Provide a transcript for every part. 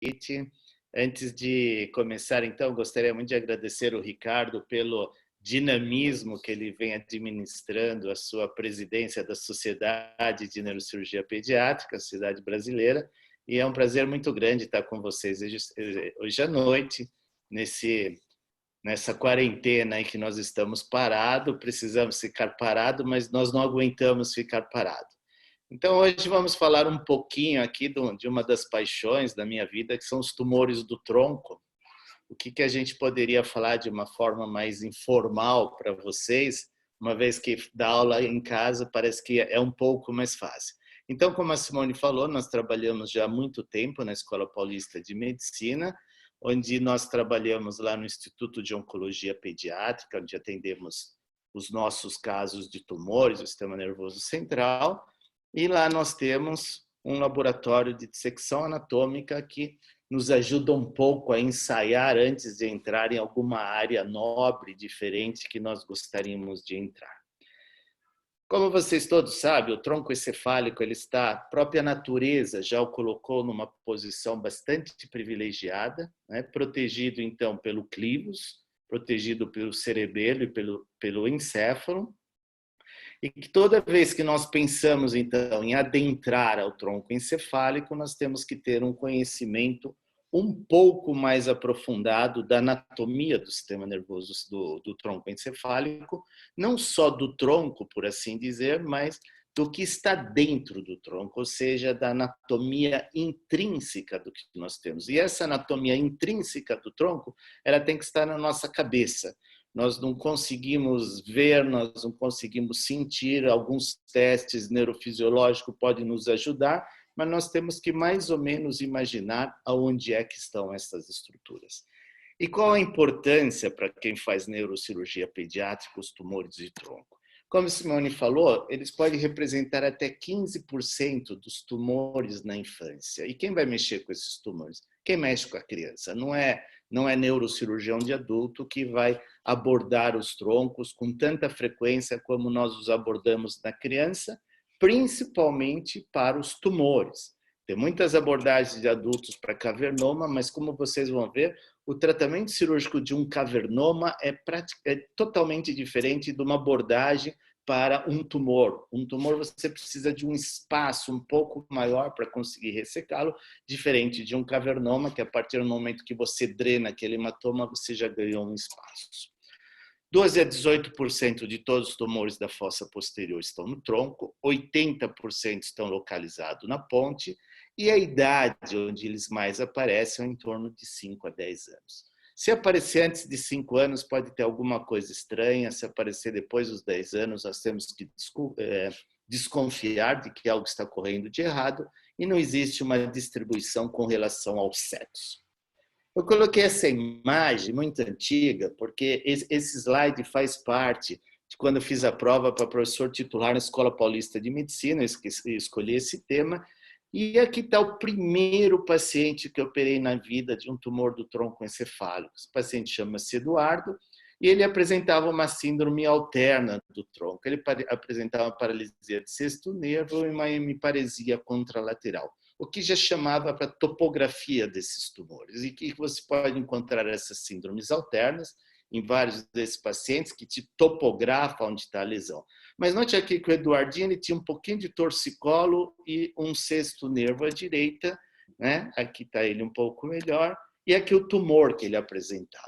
convite. Antes de começar, então, gostaria muito de agradecer o Ricardo pelo dinamismo que ele vem administrando a sua presidência da Sociedade de Neurocirurgia Pediátrica, a Sociedade Brasileira, e é um prazer muito grande estar com vocês hoje à noite, nessa quarentena em que nós estamos parados, precisamos ficar parados, mas nós não aguentamos ficar parados. Então, hoje vamos falar um pouquinho aqui de uma das paixões da minha vida, que são os tumores do tronco. O que a gente poderia falar de uma forma mais informal para vocês, uma vez que dar aula em casa parece que é um pouco mais fácil. Então, como a Simone falou, nós trabalhamos já há muito tempo na Escola Paulista de Medicina, onde nós trabalhamos lá no Instituto de Oncologia Pediátrica, onde atendemos os nossos casos de tumores do sistema nervoso central, e lá nós temos um laboratório de dissecção anatômica que nos ajuda um pouco a ensaiar antes de entrar em alguma área nobre, diferente, que nós gostaríamos de entrar. Como vocês todos sabem, o tronco encefálico, a própria natureza já o colocou numa posição bastante privilegiada, né? Protegido então pelo clivos, protegido pelo cerebelo e pelo encéfalo, e que toda vez que nós pensamos, então, em adentrar ao tronco encefálico, nós temos que ter um conhecimento um pouco mais aprofundado da anatomia do sistema nervoso do tronco encefálico, não só do tronco, por assim dizer, mas do que está dentro do tronco, ou seja, da anatomia intrínseca do que nós temos. E essa anatomia intrínseca do tronco, ela tem que estar na nossa cabeça. Nós não conseguimos ver, nós não conseguimos sentir, alguns testes neurofisiológicos podem nos ajudar, mas nós temos que mais ou menos imaginar aonde é que estão essas estruturas. E qual a importância para quem faz neurocirurgia pediátrica, os tumores de tronco? Como a Simone falou, eles podem representar até 15% dos tumores na infância. E quem vai mexer com esses tumores? Quem mexe com a criança? Não é neurocirurgião de adulto que vai abordar os troncos com tanta frequência como nós os abordamos na criança, principalmente para os tumores. Tem muitas abordagens de adultos para cavernoma, mas como vocês vão ver, o tratamento cirúrgico de um cavernoma é totalmente diferente de uma abordagem para um tumor. Um tumor você precisa de um espaço um pouco maior para conseguir ressecá-lo, diferente de um cavernoma, que a partir do momento que você drena aquele hematoma, você já ganhou um espaço. 12 a 18% de todos os tumores da fossa posterior estão no tronco, 80% estão localizados na ponte, e a idade onde eles mais aparecem é em torno de 5 a 10 anos. Se aparecer antes de 5 anos, pode ter alguma coisa estranha. Se aparecer depois dos 10 anos, nós temos que desconfiar de que algo está correndo de errado e não existe uma distribuição com relação aos setos. Eu coloquei essa imagem muito antiga, porque esse slide faz parte de quando eu fiz a prova para professor titular na Escola Paulista de Medicina, eu escolhi esse tema, e aqui está o primeiro paciente que eu operei na vida de um tumor do tronco encefálico. Esse paciente chama-se Eduardo, e ele apresentava uma síndrome alterna do tronco. Ele apresentava uma paralisia de sexto nervo e uma hemiparesia contralateral, o que já chamava para a topografia desses tumores. E que você pode encontrar essas síndromes alternas em vários desses pacientes que te topografam onde está a lesão. Mas note aqui que o Eduardinho ele tinha um pouquinho de torcicolo e um sexto nervo à direita, né? Aqui está ele um pouco melhor, e aqui o tumor que ele apresentava.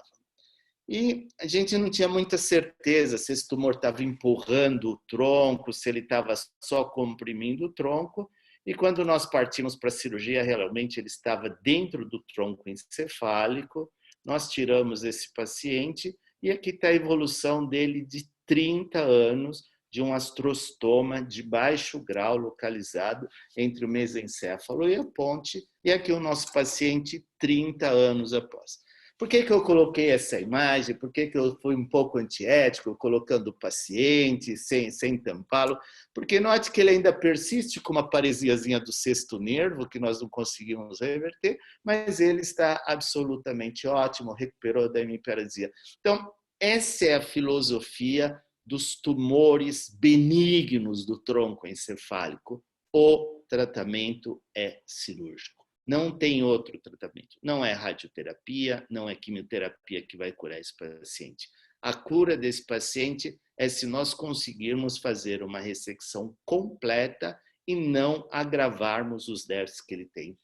E a gente não tinha muita certeza se esse tumor estava empurrando o tronco, se ele estava só comprimindo o tronco. E quando nós partimos para a cirurgia, realmente ele estava dentro do tronco encefálico. Nós tiramos esse paciente e aqui está a evolução dele de 30 anos de um astrostoma de baixo grau localizado entre o mesencéfalo e a ponte. E aqui o nosso paciente 30 anos após. Por que eu coloquei essa imagem? Por que eu fui um pouco antiético, colocando o paciente sem tampá-lo? Porque note que ele ainda persiste com uma paresiazinha do sexto nervo, que nós não conseguimos reverter, mas ele está absolutamente ótimo, recuperou da hemiparesia. Então, essa é a filosofia dos tumores benignos do tronco encefálico. O tratamento é cirúrgico. Não tem outro tratamento. Não é radioterapia, não é quimioterapia que vai curar esse paciente. A cura desse paciente é se nós conseguirmos fazer uma ressecção completa e não agravarmos os déficits que ele tem,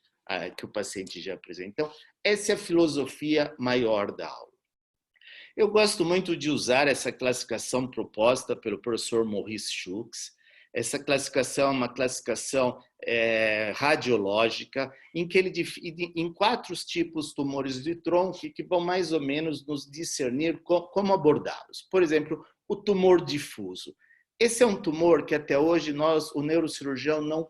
que o paciente já apresenta. Então, essa é a filosofia maior da aula. Eu gosto muito de usar essa classificação proposta pelo professor Maurice Schultz. Essa classificação é uma classificação radiológica, em que ele divide em 4 tipos de tumores de tronco que vão mais ou menos nos discernir como abordá-los. Por exemplo, o tumor difuso. Esse é um tumor que até hoje o neurocirurgião, não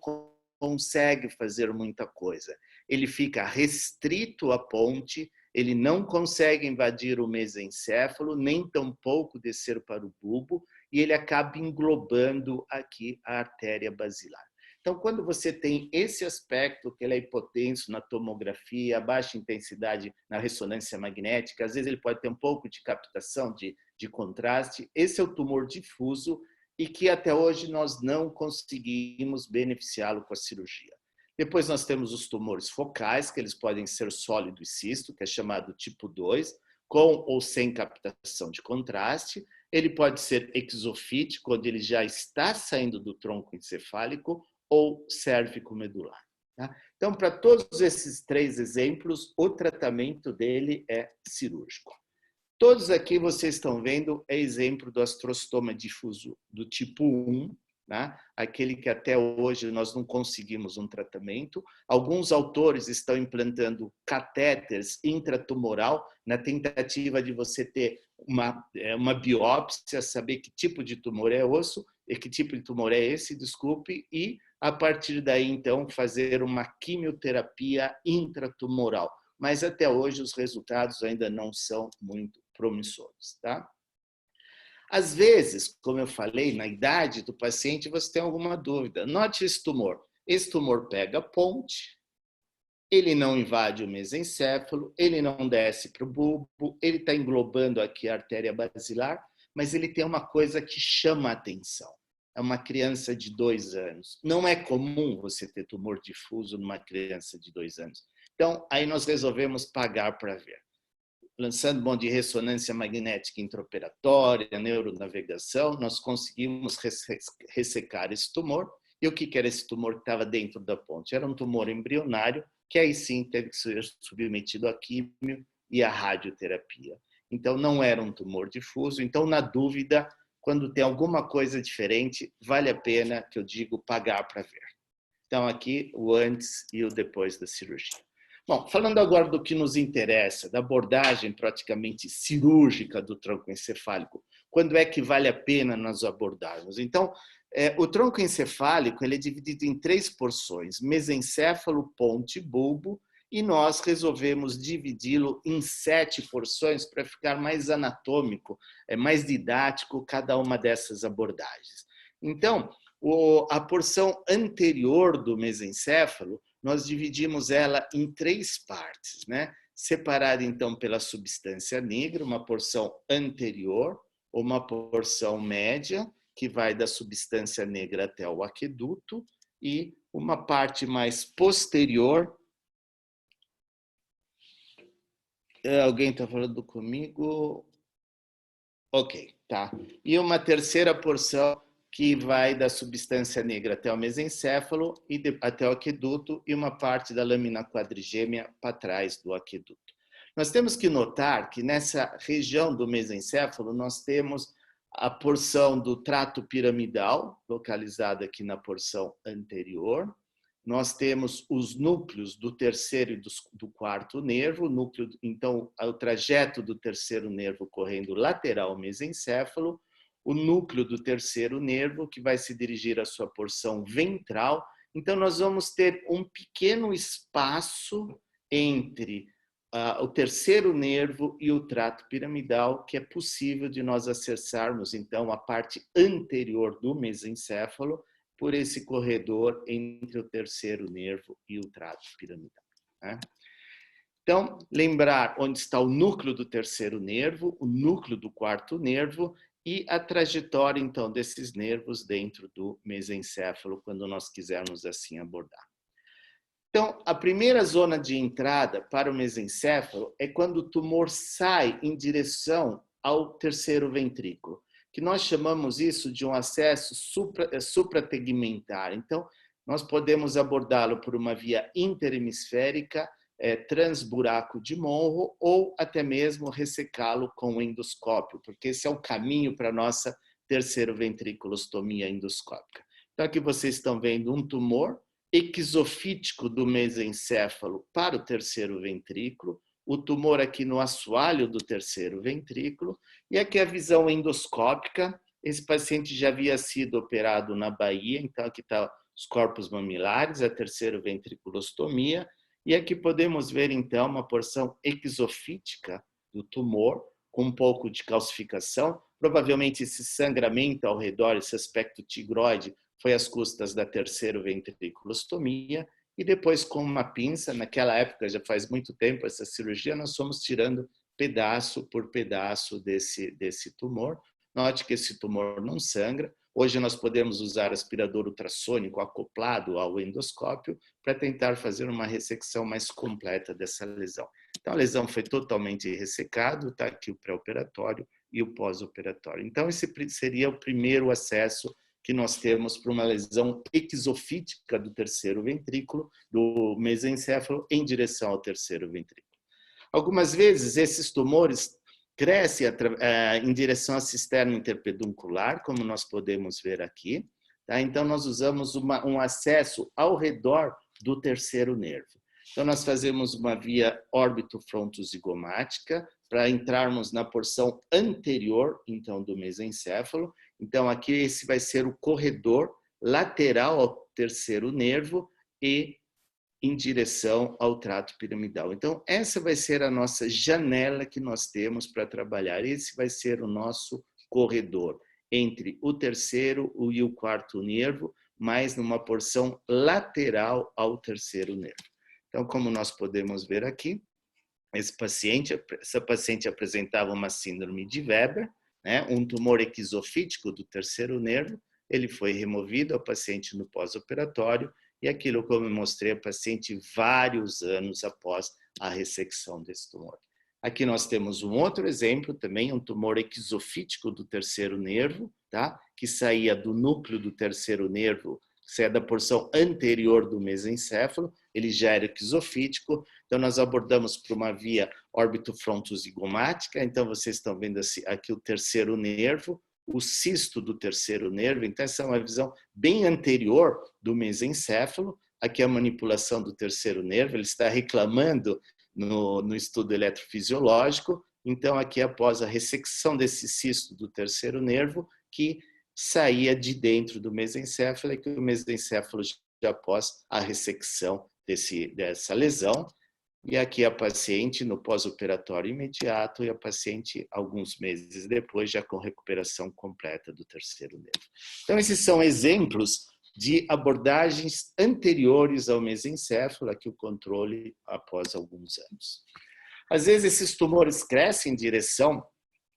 consegue fazer muita coisa. Ele fica restrito à ponte, ele não consegue invadir o mesencéfalo, nem tampouco descer para o bulbo, e ele acaba englobando aqui a artéria basilar. Então, quando você tem esse aspecto, que ele é hipotenso na tomografia, baixa intensidade na ressonância magnética, às vezes ele pode ter um pouco de captação de contraste, esse é o tumor difuso e que até hoje nós não conseguimos beneficiá-lo com a cirurgia. Depois nós temos os tumores focais, que eles podem ser sólido e cisto, que é chamado tipo 2, com ou sem captação de contraste. Ele pode ser exofítico, quando ele já está saindo do tronco encefálico, ou cérvico-medular. Tá? Então, para todos esses 3 exemplos, o tratamento dele é cirúrgico. Todos aqui vocês estão vendo é exemplo do astrostoma difuso do tipo 1, né? Aquele que até hoje nós não conseguimos um tratamento. Alguns autores estão implantando catéteres intratumoral na tentativa de você ter uma biópsia, saber que tipo de tumor é osso e que tipo de tumor é esse, desculpe, e a partir daí então fazer uma quimioterapia intratumoral. Mas até hoje os resultados ainda não são muito promissores, tá? Às vezes, como eu falei, na idade do paciente, você tem alguma dúvida. Note esse tumor. Esse tumor pega a ponte, ele não invade o mesencéfalo, ele não desce para o bulbo, ele está englobando aqui a artéria basilar, mas ele tem uma coisa que chama a atenção. É uma criança de 2 anos. Não é comum você ter tumor difuso numa criança de 2 anos. Então, aí nós resolvemos pagar para ver. Lançando mão de ressonância magnética intraoperatória, neuronavegação, nós conseguimos ressecar esse tumor. E o que era esse tumor que estava dentro da ponte? Era um tumor embrionário, que aí sim teve que ser submetido à químio e à radioterapia. Então, não era um tumor difuso. Então, na dúvida, quando tem alguma coisa diferente, vale a pena, que eu digo, pagar para ver. Então, aqui o antes e o depois da cirurgia. Bom, falando agora do que nos interessa, da abordagem praticamente cirúrgica do tronco encefálico, quando é que vale a pena nós abordarmos? Então, o tronco encefálico ele é dividido em 3 porções, mesencéfalo, ponte, bulbo, e nós resolvemos dividi-lo em 7 porções para ficar mais anatômico, mais didático cada uma dessas abordagens. Então, a porção anterior do mesencéfalo, nós dividimos ela em 3 partes, né? Separada então pela substância negra, uma porção anterior, uma porção média, que vai da substância negra até o aqueduto, e uma parte mais posterior. Alguém está falando comigo? Ok, tá. E uma terceira porção que vai da substância negra até o mesencéfalo e até o aqueduto, e uma parte da lâmina quadrigêmea para trás do aqueduto. Nós temos que notar que nessa região do mesencéfalo nós temos a porção do trato piramidal, localizada aqui na porção anterior. Nós temos os núcleos do terceiro e do quarto nervo, então o trajeto do terceiro nervo correndo lateral ao mesencéfalo, o núcleo do terceiro nervo, que vai se dirigir à sua porção ventral. Então, nós vamos ter um pequeno espaço entre o terceiro nervo e o trato piramidal, que é possível de nós acessarmos, então, a parte anterior do mesencéfalo, por esse corredor entre o terceiro nervo e o trato piramidal. Né? Então, lembrar onde está o núcleo do terceiro nervo, o núcleo do quarto nervo e a trajetória, então, desses nervos dentro do mesencéfalo, quando nós quisermos assim abordar. Então, a primeira zona de entrada para o mesencéfalo é quando o tumor sai em direção ao terceiro ventrículo, que nós chamamos isso de um acesso suprategmentar. Então, nós podemos abordá-lo por uma via interhemisférica, transburaco de Monro, ou até mesmo ressecá-lo com endoscópio, porque esse é o caminho para a nossa terceiro ventriculostomia endoscópica. Então, aqui vocês estão vendo um tumor exofítico do mesencéfalo para o terceiro ventrículo, o tumor aqui no assoalho do terceiro ventrículo, e aqui a visão endoscópica. Esse paciente já havia sido operado na Bahia, então aqui está os corpos mamilares, a terceiro ventriculostomia, e aqui podemos ver então uma porção exofítica do tumor, com um pouco de calcificação, provavelmente esse sangramento ao redor, esse aspecto tigroide, foi às custas da terceiro ventriculostomia, e depois com uma pinça, naquela época, já faz muito tempo essa cirurgia, nós fomos tirando pedaço por pedaço desse tumor. Note que esse tumor não sangra. Hoje nós podemos usar aspirador ultrassônico acoplado ao endoscópio para tentar fazer uma ressecção mais completa dessa lesão. Então a lesão foi totalmente ressecada, está aqui o pré-operatório e o pós-operatório. Então esse seria o primeiro acesso que nós temos para uma lesão exofítica do terceiro ventrículo, do mesencéfalo, em direção ao terceiro ventrículo. Algumas vezes esses tumores crescem em direção à cisterna interpeduncular, como nós podemos ver aqui. Tá? Então, nós usamos um acesso ao redor do terceiro nervo. Então, nós fazemos uma via órbito-frontozigomática para entrarmos na porção anterior, então, do mesencéfalo. Então, aqui esse vai ser o corredor lateral ao terceiro nervo e em direção ao trato piramidal. Então, essa vai ser a nossa janela que nós temos para trabalhar. Esse vai ser o nosso corredor entre o terceiro e o quarto nervo, mas numa porção lateral ao terceiro nervo. Então, como nós podemos ver aqui, essa paciente apresentava uma síndrome de Weber, né, um tumor exofítico do terceiro nervo. Ele foi removido ao paciente no pós-operatório, e aquilo, como eu mostrei, a paciente vários anos após a ressecção desse tumor. Aqui nós temos um outro exemplo também, um tumor exofítico do terceiro nervo, tá? Que saía do núcleo do terceiro nervo, saía da porção anterior do mesencéfalo, ele já era exofítico, então nós abordamos por uma via órbito-frontozigomática. Então vocês estão vendo aqui o terceiro nervo, o cisto do terceiro nervo. Então essa é uma visão bem anterior do mesencéfalo. Aqui a manipulação do terceiro nervo, ele está reclamando no estudo eletrofisiológico. Então aqui após a ressecção desse cisto do terceiro nervo, que saía de dentro do mesencéfalo, e que o mesencéfalo já após a ressecção dessa lesão. E aqui a paciente no pós-operatório imediato, e a paciente alguns meses depois já com recuperação completa do terceiro nervo. Então esses são exemplos de abordagens anteriores ao mesencéfalo, aqui o controle após alguns anos. Às vezes esses tumores crescem em direção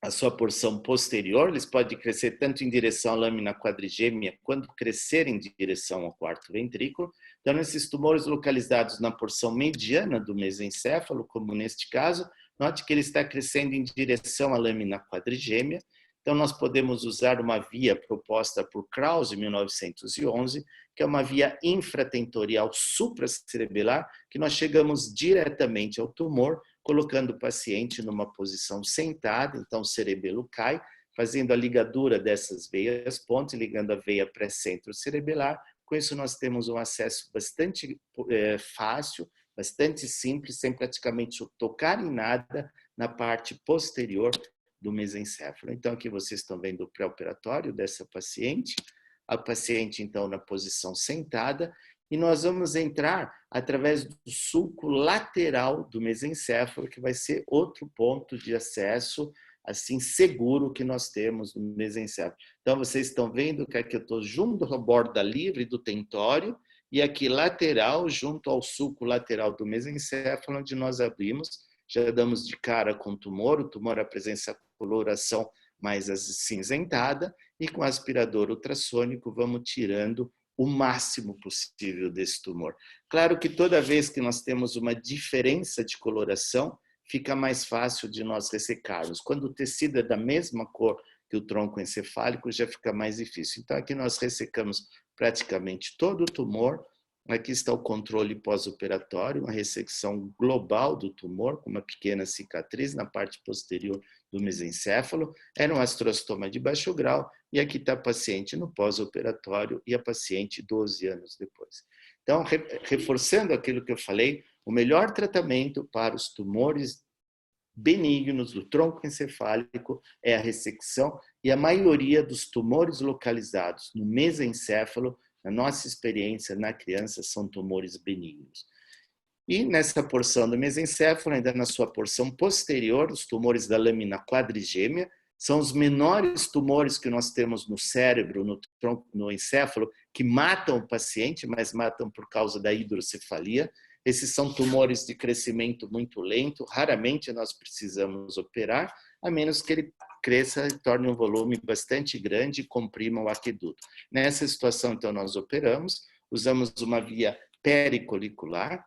à sua porção posterior, eles podem crescer tanto em direção à lâmina quadrigêmea, quanto crescer em direção ao quarto ventrículo. Então, esses tumores localizados na porção mediana do mesencéfalo, como neste caso, note que ele está crescendo em direção à lâmina quadrigêmea. Então, nós podemos usar uma via proposta por Krause, em 1911, que é uma via infratentorial supracerebelar, que nós chegamos diretamente ao tumor, colocando o paciente numa posição sentada, então o cerebelo cai, fazendo a ligadura dessas veias ponte, ligando a veia pré-centro cerebelar. Com isso nós temos um acesso bastante fácil, bastante simples, sem praticamente tocar em nada na parte posterior do mesencéfalo. Então aqui vocês estão vendo o pré-operatório dessa paciente, a paciente então na posição sentada, e nós vamos entrar através do sulco lateral do mesencéfalo, que vai ser outro ponto de acesso assim seguro que nós temos no mesencéfalo. Então vocês estão vendo que aqui eu estou junto à borda livre do tentório, e aqui lateral, junto ao sulco lateral do mesencéfalo, onde nós abrimos, já damos de cara com o tumor apresenta coloração mais acinzentada, e com aspirador ultrassônico vamos tirando o máximo possível desse tumor. Claro que toda vez que nós temos uma diferença de coloração, fica mais fácil de nós ressecarmos. Quando o tecido é da mesma cor que o tronco encefálico, já fica mais difícil. Então, aqui nós ressecamos praticamente todo o tumor. Aqui está o controle pós-operatório, uma ressecção global do tumor, com uma pequena cicatriz na parte posterior do mesencéfalo. Era um astrostoma de baixo grau, e aqui está a paciente no pós-operatório e a paciente 12 anos depois. Então, reforçando aquilo que eu falei, o melhor tratamento para os tumores benignos do tronco encefálico é a ressecção, e a maioria dos tumores localizados no mesencéfalo, na nossa experiência na criança, são tumores benignos. E nessa porção do mesencéfalo, ainda na sua porção posterior, os tumores da lâmina quadrigêmea, são os menores tumores que nós temos no cérebro, no tronco, no encéfalo, que matam o paciente, mas matam por causa da hidrocefalia. Esses são tumores de crescimento muito lento, raramente nós precisamos operar, a menos que ele cresça e torne um volume bastante grande e comprima o aqueduto. Nessa situação, então, nós operamos, usamos uma via pericolicular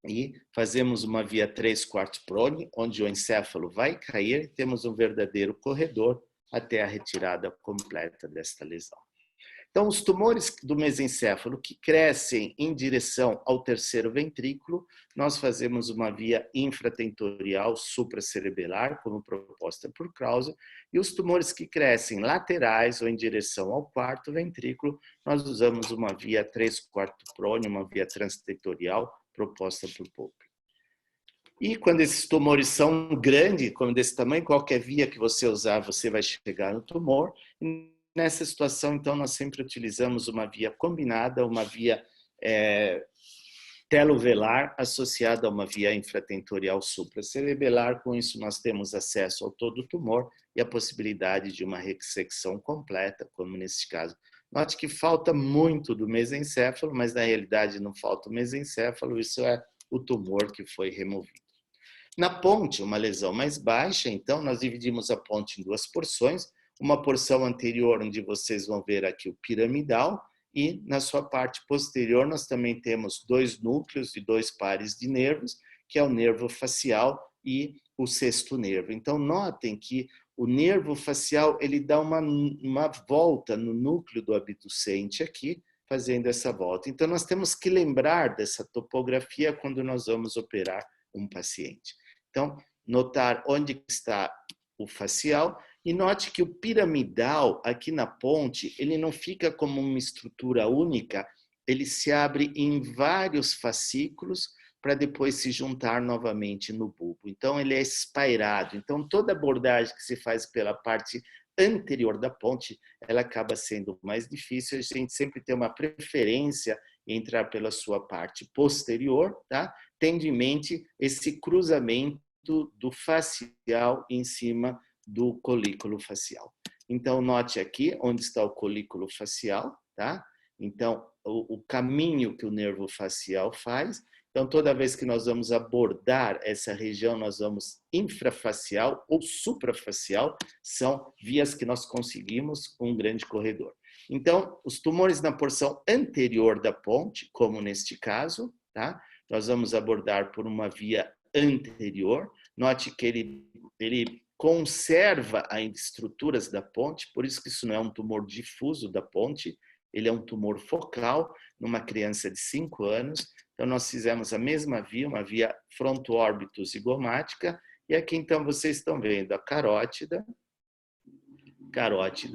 e fazemos uma via 3/4 prone, onde o encéfalo vai cair e temos um verdadeiro corredor até a retirada completa desta lesão. Então, os tumores do mesencéfalo que crescem em direção ao terceiro ventrículo, nós fazemos uma via infratentorial supracerebelar, como proposta por Krause, e os tumores que crescem laterais ou em direção ao quarto ventrículo, nós usamos uma via 3/4 prone, uma via transtentorial, proposta por Pope. E quando esses tumores são grandes, como desse tamanho, qualquer via que você usar, você vai chegar no tumor. Nessa situação, então, nós sempre utilizamos uma via combinada, uma via telovelar associada a uma via infratentorial supracerebelar. Com isso, nós temos acesso ao todo o tumor e a possibilidade de uma ressecção completa, como nesse caso. Note que falta muito do mesencéfalo, mas na realidade não falta o mesencéfalo, isso é o tumor que foi removido. Na ponte, uma lesão mais baixa, então, nós dividimos a ponte em duas porções, uma porção anterior, onde vocês vão ver aqui o piramidal, e na sua parte posterior nós também temos dois núcleos e dois pares de nervos, que é o nervo facial e o sexto nervo. Então, notem que o nervo facial ele dá uma volta no núcleo do abducente aqui, fazendo essa volta. Então, nós temos que lembrar dessa topografia quando nós vamos operar um paciente. Então, notar onde está o facial e note que o piramidal aqui na ponte, ele não fica como uma estrutura única, ele se abre em vários fascículos para depois se juntar novamente no bulbo. Então, ele é espairado. Então, toda abordagem que se faz pela parte anterior da ponte, ela acaba sendo mais difícil. A gente sempre tem uma preferência em entrar pela sua parte posterior, tá? Tendo em mente esse cruzamento do facial em cima do colículo facial. Então, note aqui onde está o colículo facial, tá? Então, o caminho que o nervo facial faz. Então, toda vez que nós vamos abordar essa região, nós vamos infrafacial ou suprafacial, são vias que nós conseguimos um grande corredor. Então, os tumores na porção anterior da ponte, como neste caso, tá? Nós vamos abordar por uma via anterior. Note que ele conserva ainda estruturas da ponte, por isso que isso não é um tumor difuso da ponte, ele é um tumor focal numa criança de 5 anos. Então, nós fizemos a mesma via, uma via fronto-órbito zigomática, e aqui, então, vocês estão vendo a carótida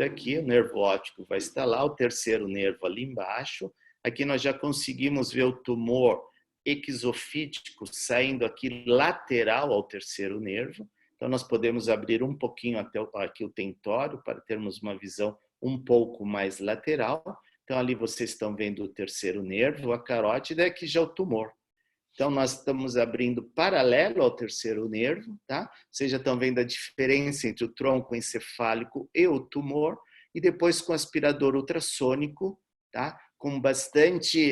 aqui, o nervo óptico vai estar lá, o terceiro nervo ali embaixo. Aqui nós já conseguimos ver o tumor exofítico saindo aqui lateral ao terceiro nervo. Então, nós podemos abrir um pouquinho até aqui o tentório para termos uma visão um pouco mais lateral. Então, ali vocês estão vendo o terceiro nervo, a carótida, é aqui já o tumor. Então, nós estamos abrindo paralelo ao terceiro nervo, tá? Vocês já estão vendo a diferença entre o tronco encefálico e o tumor, e depois com aspirador ultrassônico, tá? Com bastante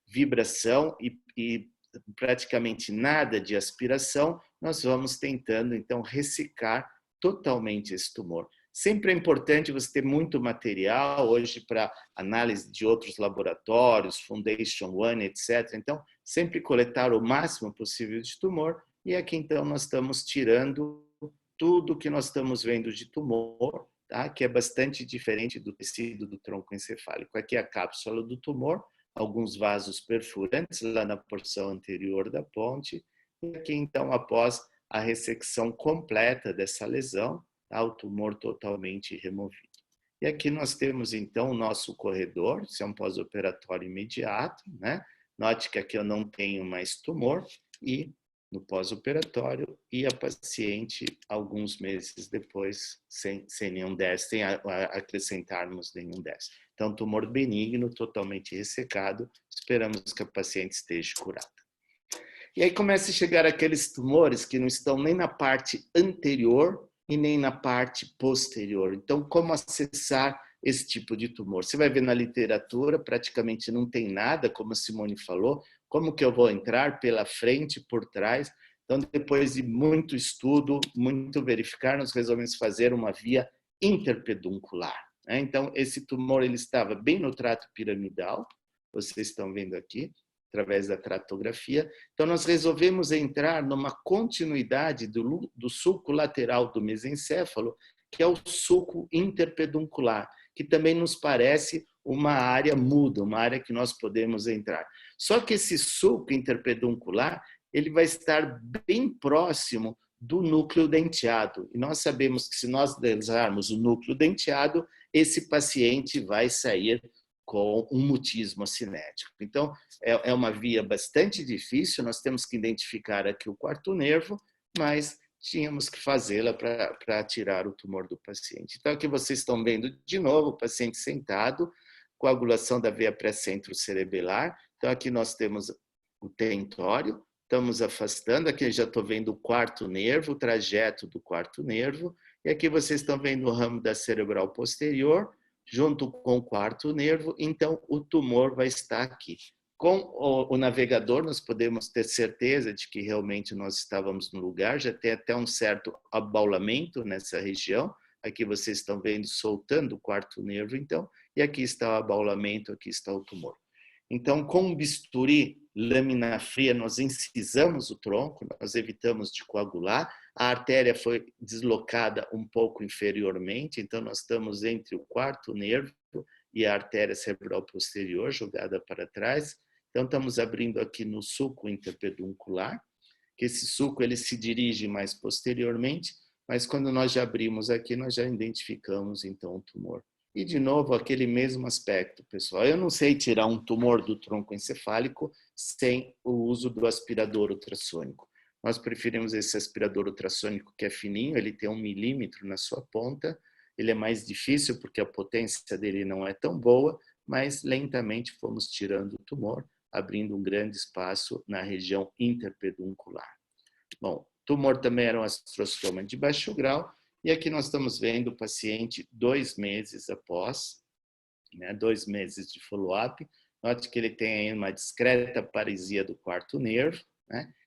vibração e praticamente nada de aspiração, nós vamos tentando, então, ressecar totalmente esse tumor. sempre é importante você ter muito material hoje para análise de outros laboratórios, Foundation One, etc. Então, sempre coletar o máximo possível de tumor. E aqui, então, nós estamos tirando tudo que nós estamos vendo de tumor, tá? Que é bastante diferente do tecido do tronco encefálico. Aqui é a cápsula do tumor, alguns vasos perfurantes lá na porção anterior da ponte. E aqui, então, após a ressecção completa dessa lesão, tá? O tumor totalmente removido. E aqui nós temos, então, o nosso corredor, isso é um pós-operatório imediato, né? Note que aqui eu não tenho mais tumor e no pós-operatório e a paciente alguns meses depois sem nenhum DES, sem acrescentarmos nenhum DES. Então, tumor benigno, totalmente ressecado, esperamos que a paciente esteja curada. E aí começa a chegar aqueles tumores que não estão nem na parte anterior e nem na parte posterior. Então, como acessar esse tipo de tumor? Você vai ver na literatura, praticamente não tem nada, como a Simone falou. Como que eu vou entrar pela frente, por trás? Então, depois de muito estudo, muito verificar, nós resolvemos fazer uma via interpeduncular. Então, esse tumor ele estava bem no trato piramidal, vocês estão vendo aqui, através da tratografia. Então, nós resolvemos entrar numa continuidade do sulco lateral do mesencéfalo, que é o sulco interpeduncular, que também nos parece uma área muda, uma área que nós podemos entrar. Só que esse sulco interpeduncular, ele vai estar bem próximo do núcleo denteado. E nós sabemos que se nós lesarmos o núcleo denteado, esse paciente vai sair com um mutismo acinético. Então, é uma via bastante difícil, nós temos que identificar aqui o quarto nervo, mas tínhamos que fazê-la para tirar o tumor do paciente. Então, aqui vocês estão vendo de novo o paciente sentado, coagulação da veia pré-centro-cerebelar. Então, aqui nós temos o tentório, estamos afastando, aqui eu já estou vendo o quarto nervo, o trajeto do quarto nervo, e aqui vocês estão vendo o ramo da cerebral posterior, junto com o quarto nervo, então o tumor vai estar aqui. Com o navegador, nós podemos ter certeza de que realmente nós estávamos no lugar, já tem até um certo abaulamento nessa região, aqui vocês estão vendo soltando o quarto nervo, então, e aqui está o abaulamento, aqui está o tumor. Então, com um bisturi, lâmina fria, nós incisamos o tronco, nós evitamos de coagular, a artéria foi deslocada um pouco inferiormente, então nós estamos entre o quarto nervo e a artéria cerebral posterior, jogada para trás. Então estamos abrindo aqui no sulco interpeduncular, que esse sulco ele se dirige mais posteriormente, mas quando nós já abrimos aqui, nós já identificamos então o tumor. E de novo, aquele mesmo aspecto, pessoal. Eu não sei tirar um tumor do tronco encefálico sem o uso do aspirador ultrassônico. Nós preferimos esse aspirador ultrassônico que é fininho, ele tem 1 milímetro na sua ponta, ele é mais difícil porque a potência dele não é tão boa, mas lentamente fomos tirando o tumor, abrindo um grande espaço na região interpeduncular. Bom, tumor também era um astrostoma de baixo grau, e aqui nós estamos vendo o paciente 2 meses após, 2 meses de follow-up. Note que ele tem uma discreta paresia do quarto nervo,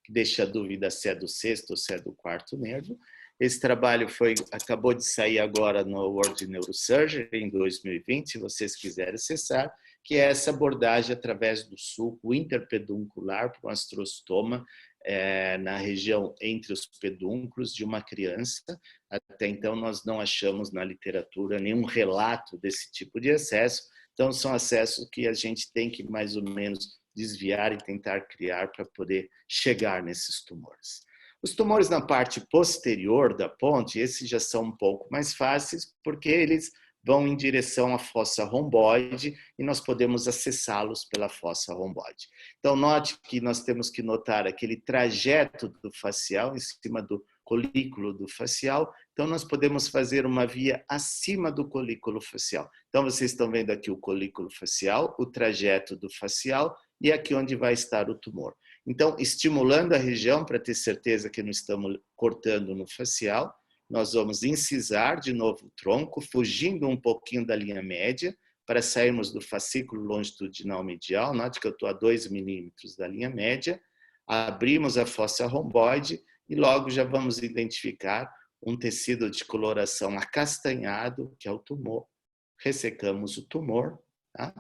que deixa a dúvida se é do sexto ou se é do quarto nervo. Esse trabalho acabou de sair agora no World Neurosurgery em 2020, se vocês quiserem acessar, que é essa abordagem através do sulco interpeduncular para um astrostoma na região entre os pedúnculos de uma criança. Até então nós não achamos na literatura nenhum relato desse tipo de acesso, então são acessos que a gente tem que mais ou menos desviar e tentar criar para poder chegar nesses tumores. Os tumores na parte posterior da ponte, esses já são um pouco mais fáceis, porque eles vão em direção à fossa romboide e nós podemos acessá-los pela fossa romboide. Então, note que nós temos que notar aquele trajeto do facial em cima do colículo do facial, então nós podemos fazer uma via acima do colículo facial. Então, vocês estão vendo aqui o colículo facial, o trajeto do facial e aqui onde vai estar o tumor. Então, estimulando a região para ter certeza que não estamos cortando no facial, nós vamos incisar de novo o tronco, fugindo um pouquinho da linha média, para sairmos do fascículo longitudinal medial. Note que eu estou a 2 milímetros da linha média. Abrimos a fossa romboide e logo já vamos identificar um tecido de coloração acastanhado, que é o tumor. Ressecamos o tumor, tá?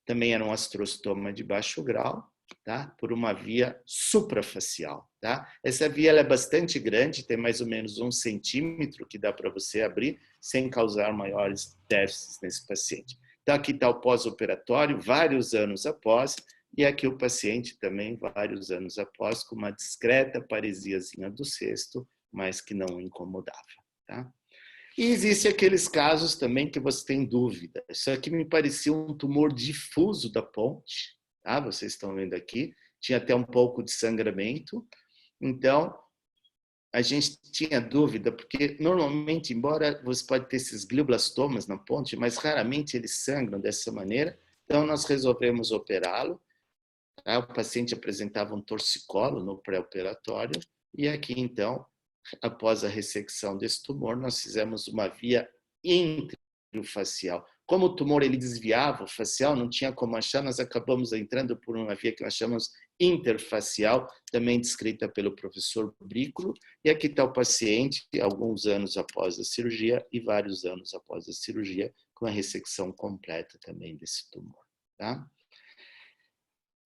Também era um astrostoma de baixo grau, tá? Por uma via suprafacial, tá? Essa via ela é bastante grande, tem mais ou menos 1 centímetro que dá para você abrir sem causar maiores déficits nesse paciente. Então aqui está o pós-operatório, vários anos após, e aqui o paciente também vários anos após, com uma discreta paresiazinha do cesto, mas que não incomodava, tá? E existem aqueles casos também que você tem dúvida. Isso aqui me parecia um tumor difuso da ponte, tá? Vocês estão vendo aqui. Tinha até um pouco de sangramento. Então, a gente tinha dúvida, porque normalmente, embora você pode ter esses glioblastomas na ponte, mas raramente eles sangram dessa maneira. Então, nós resolvemos operá-lo. Tá? O paciente apresentava um torcicolo no pré-operatório. E aqui, então, após a ressecção desse tumor, nós fizemos uma via intrafacial. Como o tumor ele desviava o facial, não tinha como achar, nós acabamos entrando por uma via que nós chamamos interfacial, também descrita pelo professor Brículo. E aqui está o paciente, alguns anos após a cirurgia e vários anos após a cirurgia, com a ressecção completa também desse tumor. Tá?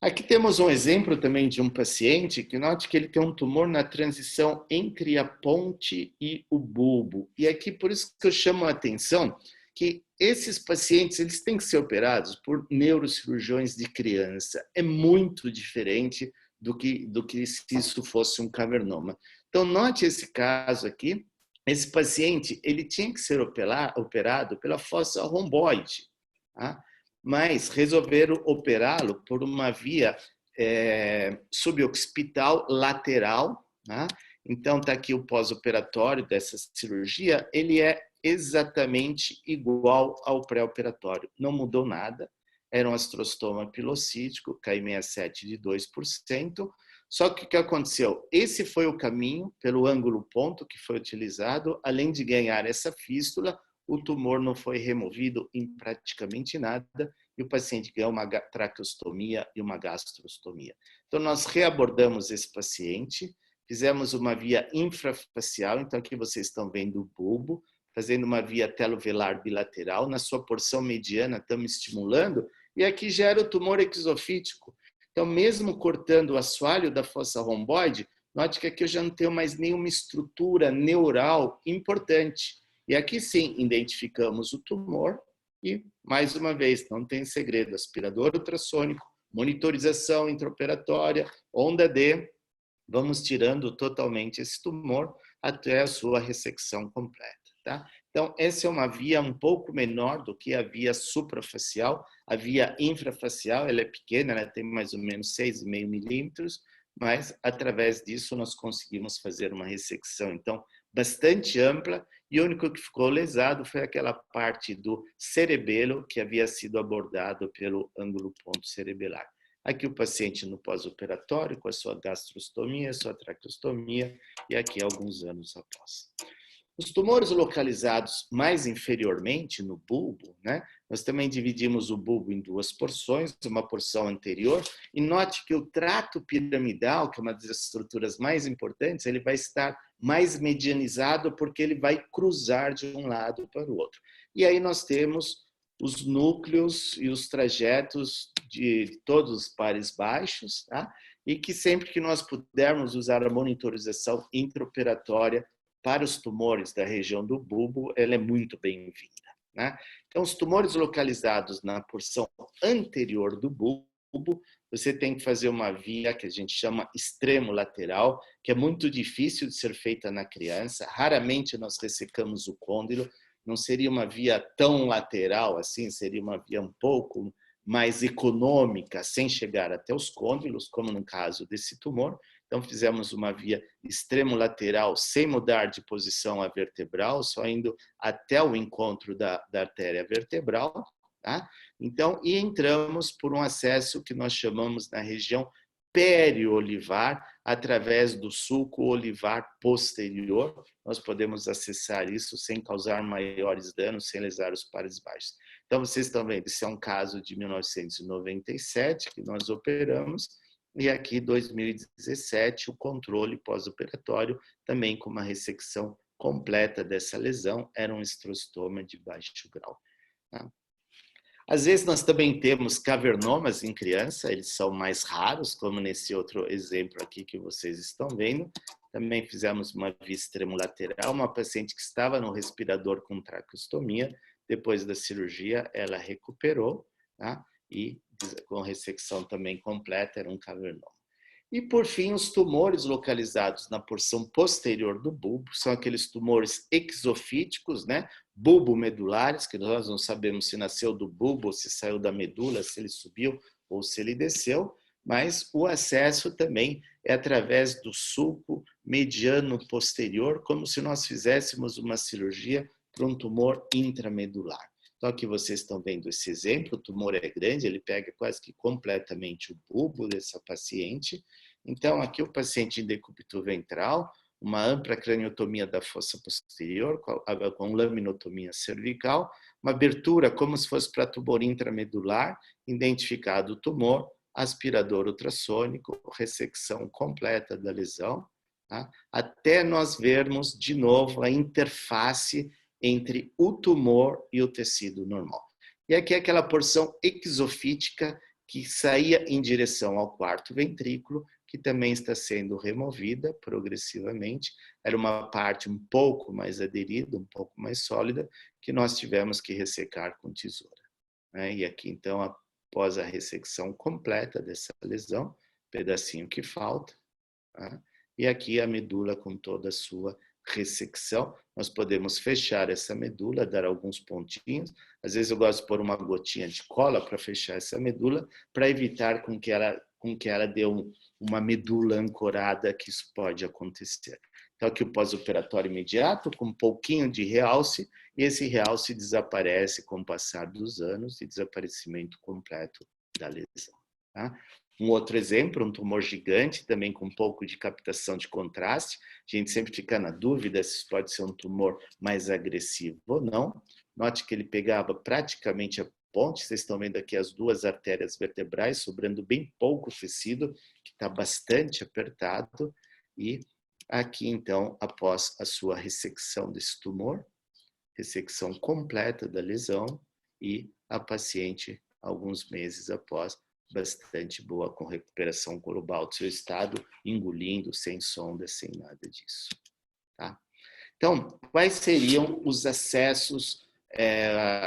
Aqui temos um exemplo também de um paciente que note que ele tem um tumor na transição entre a ponte e o bulbo. E aqui por isso que eu chamo a atenção que esses pacientes eles têm que ser operados por neurocirurgiões de criança. É muito diferente do que se isso fosse um cavernoma. Então note esse caso aqui. Esse paciente ele tinha que ser operado pela fossa romboide, tá? Mas resolveram operá-lo por uma via suboccipital lateral, né? Então está aqui o pós-operatório dessa cirurgia, ele é exatamente igual ao pré-operatório, não mudou nada, era um astrostoma pilocítico, Ki67 de 2%, só que o que aconteceu? Esse foi o caminho, pelo ângulo ponto que foi utilizado, além de ganhar essa fístula, o tumor não foi removido em praticamente nada e o paciente ganhou uma traqueostomia e uma gastrostomia. Então, nós reabordamos esse paciente, fizemos uma via infrafacial, então aqui vocês estão vendo o bulbo, fazendo uma via telovelar bilateral, na sua porção mediana estamos estimulando, e aqui gera o tumor exofítico. Então, mesmo cortando o assoalho da fossa romboide, note que aqui eu já não tenho mais nenhuma estrutura neural importante. E aqui sim, identificamos o tumor e, mais uma vez, não tem segredo, aspirador ultrassônico, monitorização intraoperatória, onda D, vamos tirando totalmente esse tumor até a sua ressecção completa. Tá? Então, essa é uma via um pouco menor do que a via suprafacial. A via infrafacial ela é pequena, ela tem mais ou menos 6,5 milímetros, mas através disso nós conseguimos fazer uma ressecção, então, bastante ampla, e o único que ficou lesado foi aquela parte do cerebelo que havia sido abordado pelo ângulo ponto cerebelar. Aqui o paciente no pós-operatório com a sua gastrostomia, sua traqueostomia, e aqui alguns anos após. Os tumores localizados mais inferiormente no bulbo, né? Nós também dividimos o bulbo em duas porções, uma porção anterior, e note que o trato piramidal, que é uma das estruturas mais importantes, ele vai estar mais medianizado porque ele vai cruzar de um lado para o outro. E aí nós temos os núcleos e os trajetos de todos os pares baixos, tá? E que sempre que nós pudermos usar a monitorização intraoperatória para os tumores da região do bulbo, ela é muito bem-vinda, né? Então, os tumores localizados na porção anterior do bulbo, você tem que fazer uma via que a gente chama extremo lateral, que é muito difícil de ser feita na criança. Raramente nós ressecamos o côndilo, não seria uma via tão lateral assim, seria uma via um pouco mais econômica, sem chegar até os côndilos, como no caso desse tumor. Então, fizemos uma via extremo lateral, sem mudar de posição a vertebral, só indo até o encontro da artéria vertebral. Tá? Então, e entramos por um acesso que nós chamamos na região periolivar, através do sulco olivar posterior. Nós podemos acessar isso sem causar maiores danos, sem lesar os pares baixos. Então, vocês estão vendo, esse é um caso de 1997 que nós operamos, e aqui 2017 o controle pós-operatório, também com uma ressecção completa dessa lesão era um estrocitoma de baixo grau. Tá? Às vezes nós também temos cavernomas em criança, eles são mais raros, como nesse outro exemplo aqui que vocês estão vendo. Também fizemos uma via extremolateral, uma paciente que estava no respirador com traqueostomia, depois da cirurgia ela recuperou, tá? E com ressecção também completa, era um cavernoma. E, por fim, os tumores localizados na porção posterior do bulbo, são aqueles tumores exofíticos, né? Bulbo-medulares, que nós não sabemos se nasceu do bulbo ou se saiu da medula, se ele subiu ou se ele desceu, mas o acesso também é através do sulco mediano posterior, como se nós fizéssemos uma cirurgia para um tumor intramedular. Então, aqui vocês estão vendo esse exemplo, o tumor é grande, ele pega quase que completamente o bulbo dessa paciente. Então, aqui o paciente em decúbito ventral, uma ampla craniotomia da fossa posterior, com laminotomia cervical, uma abertura como se fosse para tumor intramedular, identificado o tumor, aspirador ultrassônico, ressecção completa da lesão, tá? Até nós vermos de novo a interface entre o tumor e o tecido normal. E aqui é aquela porção exofítica que saía em direção ao quarto ventrículo, que também está sendo removida progressivamente. Era uma parte um pouco mais aderida, um pouco mais sólida, que nós tivemos que ressecar com tesoura. E aqui, então, após a ressecção completa dessa lesão, pedacinho que falta, e aqui a medula com toda a sua ressecção, nós podemos fechar essa medula, dar alguns pontinhos. Às vezes eu gosto de pôr uma gotinha de cola para fechar essa medula, para evitar com que ela dê uma medula ancorada, que isso pode acontecer. Então aqui o pós-operatório imediato, com um pouquinho de realce, e esse realce desaparece com o passar dos anos e desaparecimento completo da lesão. Tá? Um outro exemplo, um tumor gigante, também com um pouco de captação de contraste. A gente sempre fica na dúvida se pode ser um tumor mais agressivo ou não. Note que ele pegava praticamente a ponte. Vocês estão vendo aqui as duas artérias vertebrais, sobrando bem pouco tecido, que está bastante apertado. E aqui, então, após a sua ressecção desse tumor, ressecção completa da lesão, e a paciente, alguns meses após, bastante boa, com recuperação global do seu estado, engolindo, sem sonda, sem nada disso. Tá? Então, quais seriam os acessos,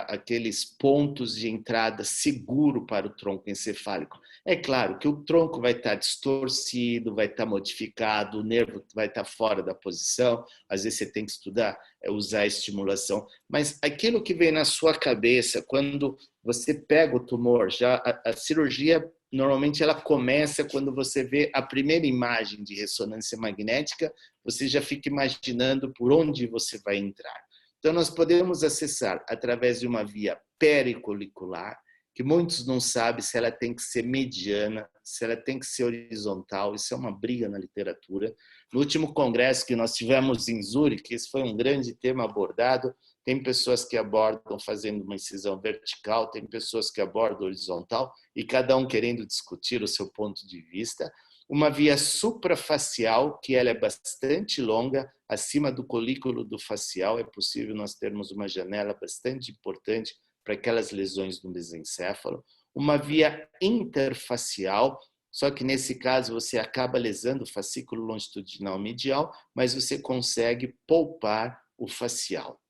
aqueles pontos de entrada seguro para o tronco encefálico? É claro que o tronco vai estar distorcido, vai estar modificado, o nervo vai estar fora da posição, às vezes você tem que estudar, usar a estimulação, mas aquilo que vem na sua cabeça, quando você pega o tumor, já a cirurgia normalmente ela começa quando você vê a primeira imagem de ressonância magnética, você já fica imaginando por onde você vai entrar. Então, nós podemos acessar através de uma via pericolicular, que muitos não sabem se ela tem que ser mediana, se ela tem que ser horizontal, isso é uma briga na literatura. No último congresso que nós tivemos em Zurique, esse foi um grande tema abordado, tem pessoas que abordam fazendo uma incisão vertical, tem pessoas que abordam horizontal, e cada um querendo discutir o seu ponto de vista. Uma via suprafacial, que ela é bastante longa, acima do colículo do facial, é possível nós termos uma janela bastante importante para aquelas lesões do mesencéfalo. Uma via interfacial, só que nesse caso você acaba lesando o fascículo longitudinal medial, mas você consegue poupar o facial.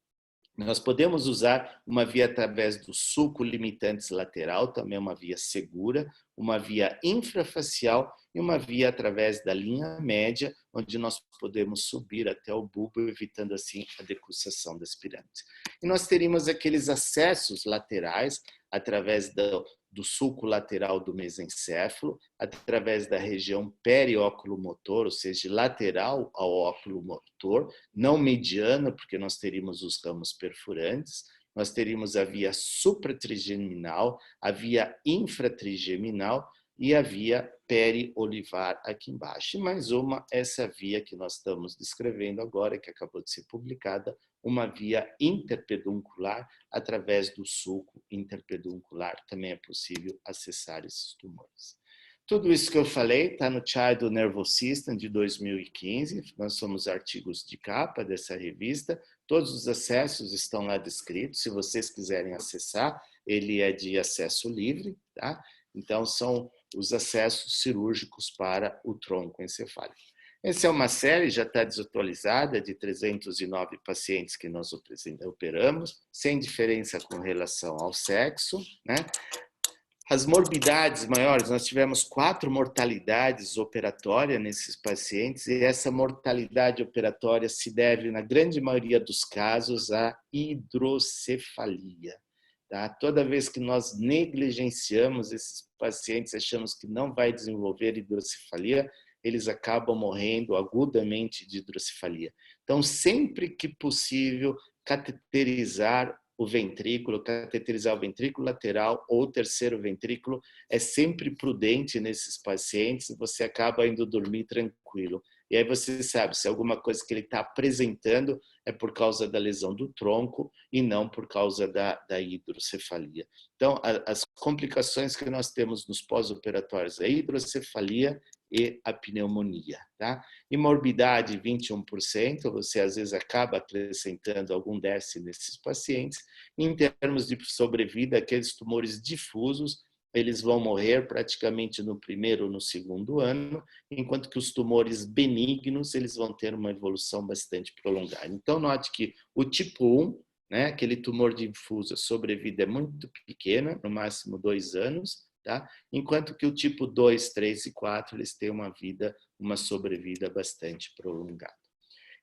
Nós podemos usar uma via através do sulco limitantes lateral, também uma via segura, uma via infrafacial e uma via através da linha média, onde nós podemos subir até o bulbo, evitando assim a decussação das pirâmides. E nós teríamos aqueles acessos laterais através do sulco lateral do mesencéfalo, através da região perióculo-motor, ou seja, lateral ao óculo-motor, não mediana, porque nós teríamos os ramos perfurantes, nós teríamos a via supratrigeminal, a via infratrigeminal e a via periolivar aqui embaixo. E mais uma, essa via que nós estamos descrevendo agora, que acabou de ser publicada, uma via interpeduncular, através do sulco interpeduncular, também é possível acessar esses tumores. Tudo isso que eu falei está no Child Nervous System de 2015. Nós somos artigos de capa dessa revista. Todos os acessos estão lá descritos. Se vocês quiserem acessar, ele é de acesso livre, tá? Então, são os acessos cirúrgicos para o tronco encefálico. Essa é uma série, já está desatualizada, de 309 pacientes que nós operamos, sem diferença com relação ao sexo, né? As morbidades maiores, nós tivemos 4 mortalidades operatórias nesses pacientes, e essa mortalidade operatória se deve, na grande maioria dos casos, à hidrocefalia. Tá? Toda vez que nós negligenciamos esses pacientes, achamos que não vai desenvolver hidrocefalia, eles acabam morrendo agudamente de hidrocefalia. Então, sempre que possível, cateterizar o ventrículo lateral ou o terceiro ventrículo é sempre prudente nesses pacientes, você acaba indo dormir tranquilo. E aí você sabe se alguma coisa que ele está apresentando é por causa da lesão do tronco e não por causa da hidrocefalia. Então, as complicações que nós temos nos pós-operatórios é a hidrocefalia e a pneumonia. Tá? E morbidade 21%, você às vezes acaba acrescentando algum déficit nesses pacientes. Em termos de sobrevida, aqueles tumores difusos, eles vão morrer praticamente no primeiro ou no segundo ano, enquanto que os tumores benignos, eles vão ter uma evolução bastante prolongada. Então, note que o tipo 1, né, aquele tumor difuso, a sobrevida é muito pequena, no máximo 2 anos, tá? Enquanto que o tipo 2, 3 e 4, eles têm uma sobrevida bastante prolongada.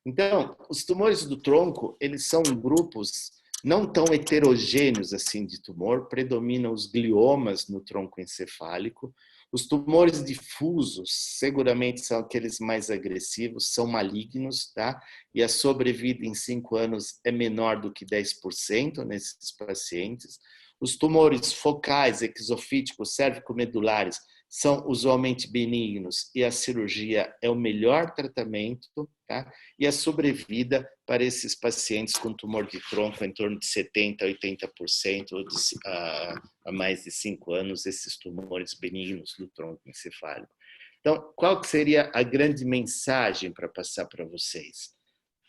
Então, os tumores do tronco, eles são grupos não tão heterogêneos assim de tumor, predominam os gliomas no tronco encefálico. Os tumores difusos, seguramente são aqueles mais agressivos, são malignos, tá? E a sobrevida em 5 anos é menor do que 10% nesses pacientes. Os tumores focais, exofíticos, cérvico-medulares, são usualmente benignos e a cirurgia é o melhor tratamento, tá? E a sobrevida para esses pacientes com tumor de tronco em torno de 70% a 80%, a mais de 5 anos, esses tumores benignos do tronco encefálico. Então, qual seria a grande mensagem para passar para vocês?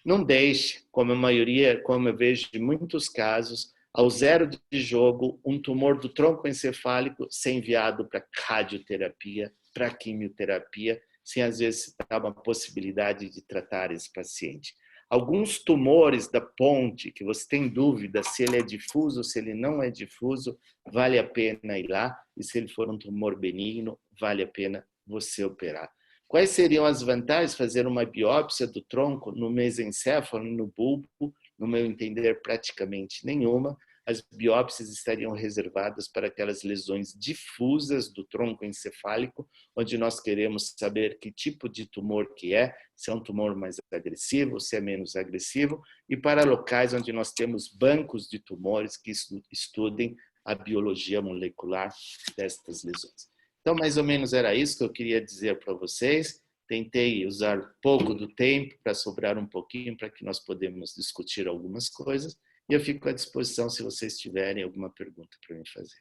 Não deixe, como eu vejo em muitos casos, ao zero de jogo, um tumor do tronco encefálico ser enviado para radioterapia, para quimioterapia, sem às vezes dar uma possibilidade de tratar esse paciente. Alguns tumores da ponte, que você tem dúvida se ele é difuso ou se ele não é difuso, vale a pena ir lá, e se ele for um tumor benigno, vale a pena você operar. Quais seriam as vantagens de fazer uma biópsia do tronco no mesencéfalo e no bulbo? No meu entender, praticamente nenhuma. As biópsias estariam reservadas para aquelas lesões difusas do tronco encefálico, onde nós queremos saber que tipo de tumor que é, se é um tumor mais agressivo, se é menos agressivo, e para locais onde nós temos bancos de tumores que estudem a biologia molecular destas lesões. Então, mais ou menos era isso que eu queria dizer para vocês. Tentei usar pouco do tempo para sobrar um pouquinho para que nós podemos discutir algumas coisas. E eu fico à disposição se vocês tiverem alguma pergunta para me fazer.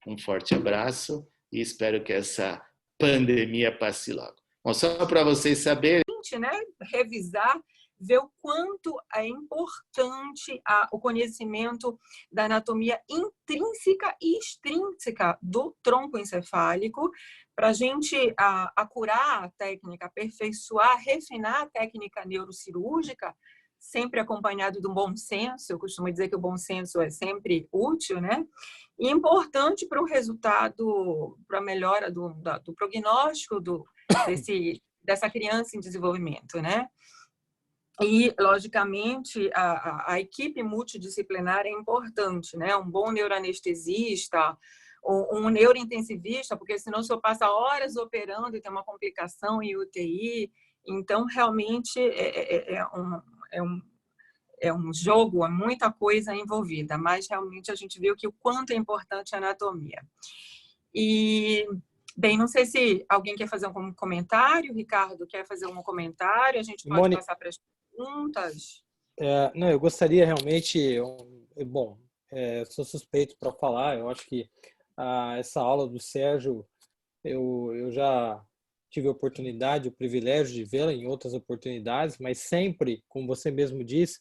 Um forte abraço e espero que essa pandemia passe logo. Bom, só para vocês saberem... Né? Revisar, ver o quanto é importante o conhecimento da anatomia intrínseca e extrínseca do tronco encefálico para a gente acurar a técnica, aperfeiçoar, refinar a técnica neurocirúrgica, sempre acompanhado do bom senso. Eu costumo dizer que o bom senso é sempre útil, né? E importante para o resultado, para a melhora do prognóstico dessa criança em desenvolvimento, né? E, logicamente, a equipe multidisciplinar é importante, né? Um bom neuroanestesista, um neurointensivista, porque senão o senhor passa horas operando e tem uma complicação em UTI. Então, realmente, é um jogo, é muita coisa envolvida, mas realmente a gente viu que o quanto é importante a anatomia. E... Bem, não sei se alguém quer fazer um comentário. Ricardo, quer fazer um comentário? A gente pode passar para as perguntas? Não, eu gostaria realmente... sou suspeito para falar. Eu acho que essa aula do Sérgio eu já tive a oportunidade, o privilégio de vê-la em outras oportunidades, mas sempre, como você mesmo disse,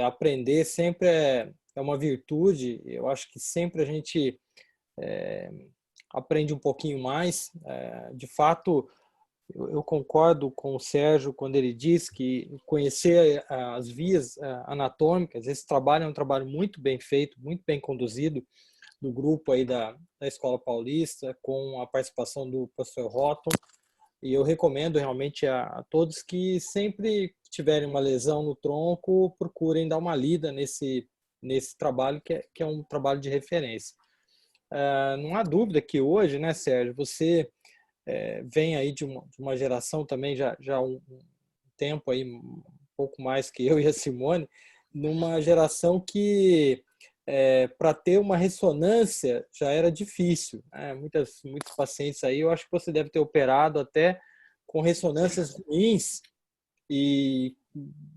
aprender sempre é uma virtude. Eu acho que sempre a gente aprende um pouquinho mais. De fato, eu concordo com o Sérgio quando ele diz que conhecer as vias anatômicas, esse trabalho é um trabalho muito bem feito, muito bem conduzido, do grupo aí da Escola Paulista, com a participação do professor Rotton. E eu recomendo realmente a todos que sempre tiverem uma lesão no tronco, procurem dar uma lida nesse trabalho, que é um trabalho de referência. Não há dúvida que hoje, né, Sérgio, você vem aí de uma geração também, já há um tempo aí, um pouco mais que eu e a Simone, numa geração que para ter uma ressonância já era difícil, né? Muitos pacientes aí, eu acho que você deve ter operado até com ressonâncias ruins, e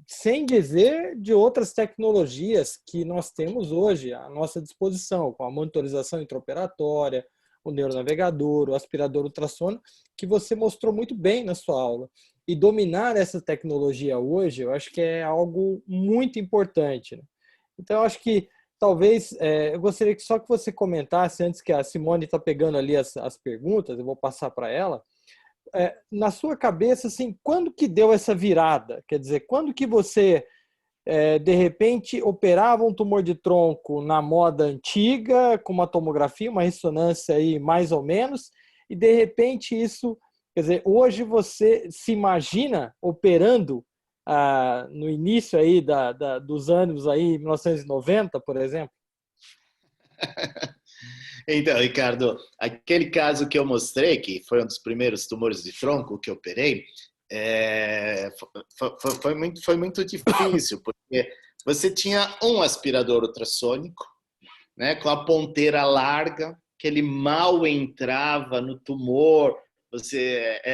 sem dizer de outras tecnologias que nós temos hoje à nossa disposição, com a monitorização intraoperatória, o neuronavegador, o aspirador ultrassom, que você mostrou muito bem na sua aula. E dominar essa tecnologia hoje, eu acho que é algo muito importante, né? Então, eu acho que talvez, eu gostaria que só que você comentasse, antes que a Simone está pegando ali as perguntas, eu vou passar para ela, na sua cabeça, assim, quando que deu essa virada? Quer dizer, quando que você, de repente, operava um tumor de tronco na moda antiga, com uma tomografia, uma ressonância aí mais ou menos, e de repente isso, quer dizer, hoje você se imagina operando no início aí dos anos aí, 1990, por exemplo? Então, Ricardo, aquele caso que eu mostrei, que foi um dos primeiros tumores de tronco que eu operei, foi muito difícil, porque você tinha um aspirador ultrassônico, né, com a ponteira larga, que ele mal entrava no tumor,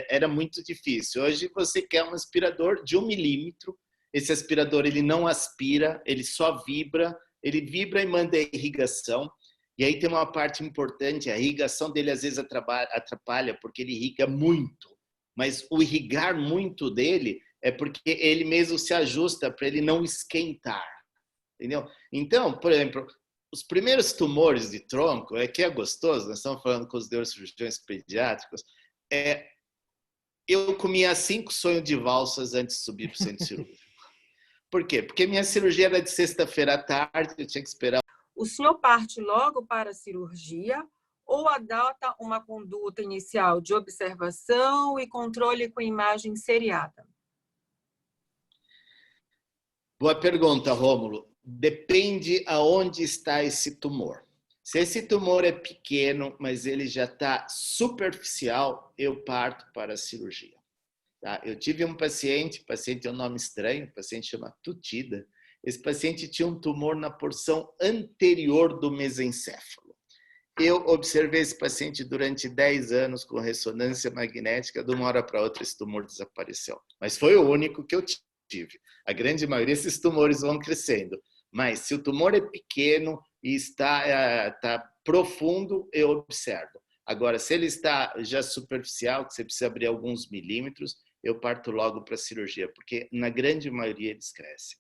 era muito difícil. Hoje você quer um aspirador de 1 milímetro, esse aspirador ele não aspira, ele só vibra, ele vibra e manda irrigação. E aí tem uma parte importante, a irrigação dele às vezes atrapalha, porque ele irriga muito, mas o irrigar muito dele é porque ele mesmo se ajusta para ele não esquentar, entendeu? Então, por exemplo, os primeiros tumores de tronco, que é gostoso, nós estamos falando com os neurocirurgiões pediátricos, eu comia 5 sonhos de valsas antes de subir para o centro cirúrgico. Por quê? Porque minha cirurgia era de sexta-feira à tarde, eu tinha que esperar. O senhor parte logo para a cirurgia ou adota uma conduta inicial de observação e controle com imagem seriada? Boa pergunta, Rômulo. Depende aonde está esse tumor. Se esse tumor é pequeno, mas ele já está superficial, eu parto para a cirurgia. Tá? Eu tive um paciente é um nome estranho, o paciente chama Tutida. Esse paciente tinha um tumor na porção anterior do mesencéfalo. Eu observei esse paciente durante 10 anos com ressonância magnética, de uma hora para outra esse tumor desapareceu. Mas foi o único que eu tive. A grande maioria desses tumores vão crescendo. Mas se o tumor é pequeno e está profundo, eu observo. Agora, se ele está já superficial, que você precisa abrir alguns milímetros, eu parto logo para a cirurgia, porque na grande maioria eles crescem.